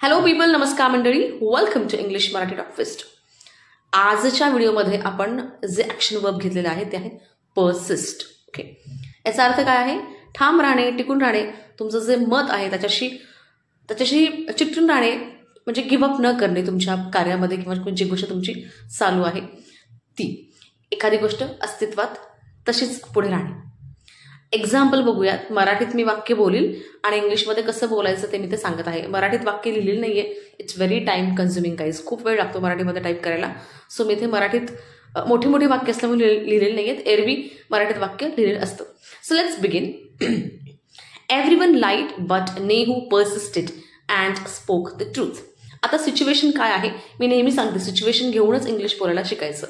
Hello people, नमस्कार मंडळी, welcome to English Marathi talk fest. आजच्या व्हिडिओमध्ये आपण जे ॲक्शन वर्ब घेतलेले आहे ते आहे पर्सिस्ट. ओके, याचा अर्थ काय आहे? ठाम राहणे, टिकून राहणे, तुमचं जे मत आहे त्याच्याशी चिकटून राहणे, म्हणजे गिव्हअप न करणे तुमच्या कार्यामध्ये किंवा जी गोष्ट तुमची चालू आहे ती, एखादी गोष्ट अस्तित्वात तशीच पुढे राहणे. एक्झाम्पल बघूयात. मराठीत मी वाक्य बोलील आणि इंग्लिशमध्ये कसं बोलायचं ते मी ते सांगत आहे. मराठीत वाक्य लिहिलेलं नाही आहे, it's very time consuming guys, खूप वेळ लागतो मराठीमध्ये टाईप करायला. सो मी इथे मराठीत मोठी मोठी वाक्य असल्यामुळे लिहिलेली नाही आहेत, एरवी मराठीत वाक्य लिहिलेलं असतं. So let's begin. Everyone lied but Nehu persisted and spoke the truth. आता सिच्युएशन काय आहे? मी नेहमी सांगते सिच्युएशन घेऊनच इंग्लिश बोलायला शिकायचं.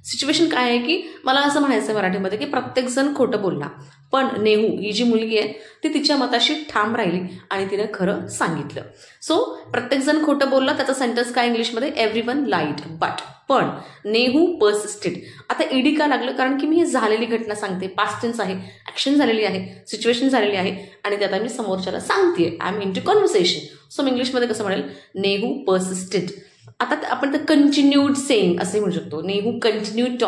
सिच्युएशन काय आहे की मला असं म्हणायचं आहे मराठीमध्ये की प्रत्येकजण खोटं बोलला, पण नेहू ही जी मुलगी आहे ती तिच्या मताशी ठाम राहिली आणि तिने खरं सांगितलं. सो प्रत्येकजण खोटं बोलला, त्याचा सेंटेन्स काय इंग्लिशमध्ये? एव्हरीवन लाईड बट, पण नेहू पर्सिस्टेड. आता ईडी का लागलं? कारण की मी ही झालेली घटना सांगते, पास्ट टेन्स आहे, ॲक्शन झालेली आहे, सिच्युएशन झालेली आहे आणि ते आता मी समोरच्याला सांगते. I am into conversation. So मी इंग्लिशमध्ये कसं म्हणेल? नेहू पर्सिस्टेड. आता आपण तर कंटिन्यूड सेइंग असे म्हणू शकतो. Nehu continued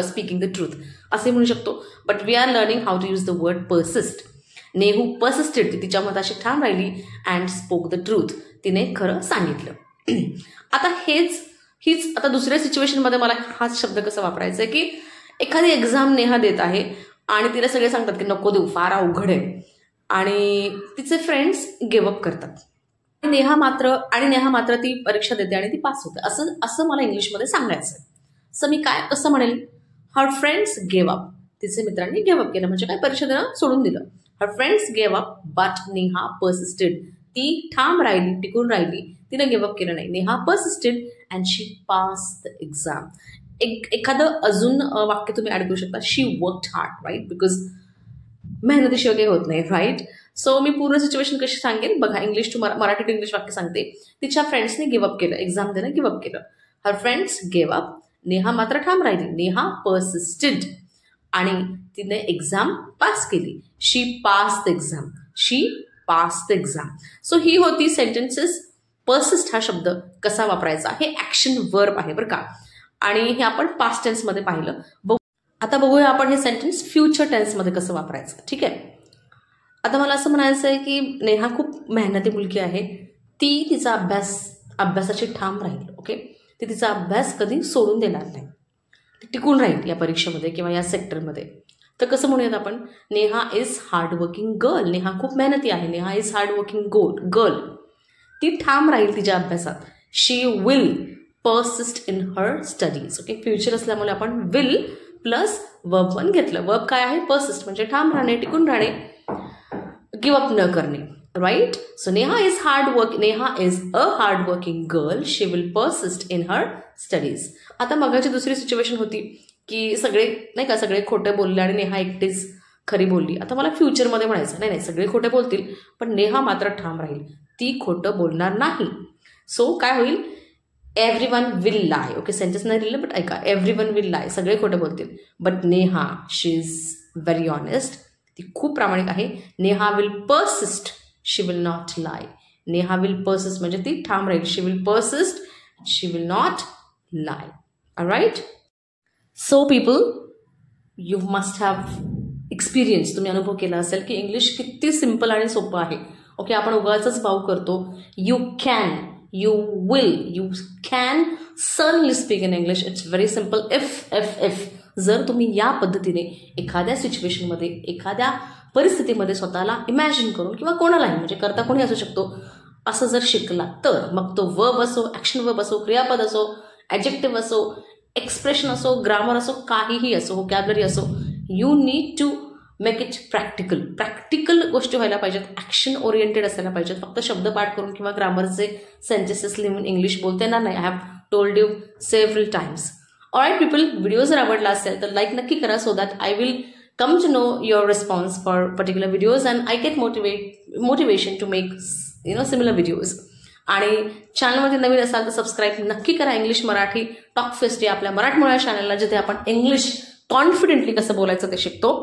speaking the truth असे म्हणू शकतो. But we are learning how to use the word persist. Nehu persisted, ती तिच्या मताशी ठाम राहिली अँड स्पोक द ट्रूथ, तिने खरं सांगितलं. आता हीच आता दुसऱ्या सिच्युएशनमध्ये मला हाच शब्द कसा वापरायचा आहे की एखादी एक्झाम नेहा देत आहे आणि तिला सगळे सांगतात की नको देऊ, फार अवघड आहे, आणि तिचे फ्रेंड्स गिव्हअप करतात. नेहा मात्र ती परीक्षा देते आणि ती पास होते. असं मला इंग्लिशमध्ये सांगायचं आहे. सो मी कसं म्हणेल? हर फ्रेंड्स गेव अप. तिचे मित्रांनी गेव अप केलं म्हणजे काय? परीक्षा देणं सोडून दिलं. Her friends gave up but Neha persisted. ती ठाम राहिली, टिकून राहिली, तिनं गिव्ह अप केलं नाही. Neha persisted and she pass the exam. एखादं अजून वाक्य तुम्ही ऍड करू शकता. She worked hard, right? Because मेहनतीशिवाय काही होत नाही, राईट? सो मी पूर्ण सिच्युएशन कशी सांगेन बघा. English to Marathi to English वाक्य सांगते. तिच्या फ्रेंड्सने गिव्ह अप केलं, एक्झाम देणं गिव्ह अप केलं. Her friends gave up, Neha मात्र ठाम राहिली, नेहा पर्सिस्टेड आणि तिने एक्झाम पास केली. She pass the exam, she pass the exam. So ही होती सेंटेन्सेस. पर्सिस्ट हा शब्द कसा वापरायचा, हे ॲक्शन वर्ब आहे बरं का, आणि हे आपण पास्ट टेन्समध्ये पाहिलं. आता बघूया आपण हे सेंटेन्स फ्युचर टेन्समध्ये कसं वापरायचं. ठीक आहे, आता मला असं म्हणायचं आहे की नेहा खूप मेहनती मुलगी आहे. ती तिचा अभ्यासाची ठाम राहील. ओके, ती तिचा अभ्यास कधी सोडून देणार नाही, ती टिकून राहील या परीक्षेमध्ये किंवा या सेक्टरमध्ये. तर कसं म्हणूयात आपण? Neha is hardworking girl. Neha खूप मेहनती आहे. Neha is hardworking girl. ती ठाम राहील तिच्या अभ्यासात. She will persist in her studies. Okay, future असल्यामुळे आपण विल प्लस वर्ब वन घेतलं. वर्ब काय आहे? पर्सिस्ट, म्हणजे ठाम राहणे, टिकून राहणे, गिव्ह अप न करणे, right? So Neha is a hardworking girl. She will persist in her studies. आता मगाची दुसरी सिच्युएशन होती की सगळे खोटे बोलले आणि नेहा एकटीच खरी बोलली. आता मला फ्युचरमध्ये म्हणायचं नाही, सगळे खोटे बोलतील पण नेहा मात्र ठाम राहील, ती खोटं बोलणार नाही. सो काय होईल? Everyone will lie. Okay, sentence नाही लिहिलं बट ऐका. एव्हरीवन विल लाय, सगळे खोटं बोलतील, but Neha she is very honest, ती खूप प्रामाणिक आहे. Neha will persist, she will not lie. Neha will persist म्हणजे ती ठाम राहील. She will persist, she will not lie. Alright? So people, you must have experience, तुम्ही अनुभव केला असेल की इंग्लिश किती सिम्पल आणि सोपं आहे. ओके, आपण उगाचच भाव करतो. You can, you will, you can certainly speak in English. It's very simple. if जर तुम्ही या पद्धतीने एखाद्या सिच्युएशनमध्ये, एखाद्या परिस्थितीमध्ये स्वतःला इमॅजिन करून किंवा कोणालाही, म्हणजे करता कोणी असू शकतो, असं जर शिकला तर मग तो वर्ब असो, ॲक्शन वर्ब असो, क्रियापद असो, ॲडजेक्टिव्ह असो, एक्सप्रेशन असो, ग्रामर असो, काहीही असो, व्होकॅब्युलरी असो, you need to make it practical गोष्टी व्हायला पाहिजेत, ॲक्शन ओरिएंटेड असायला पाहिजेत. फक्त शब्दपाठ करून किंवा ग्रामरचे सेंटेन्सेस लिहून इंग्लिश बोलता येणार नाही. I have told you several times. Alright people, video जर आवडला असेल तर लाईक नक्की करा, so that I will come to know your response for particular videos and I get motivation to make similar videos. आणि चॅनलमध्ये नवीन असाल तर सबस्क्राईब नक्की करा. इंग्लिश मराठी टॉक फेस्ट या आपल्या मराठमोळ्या चॅनलला, जिथे आपण इंग्लिश कॉन्फिडेंटली कसं बोलायचं ते शिकतो.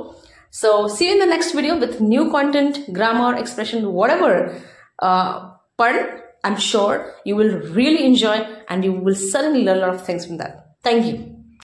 So see you in the next video with new content, grammar, expression, whatever. पण I'm sure you will really enjoy and you will certainly learn a lot of things from that. Thank you.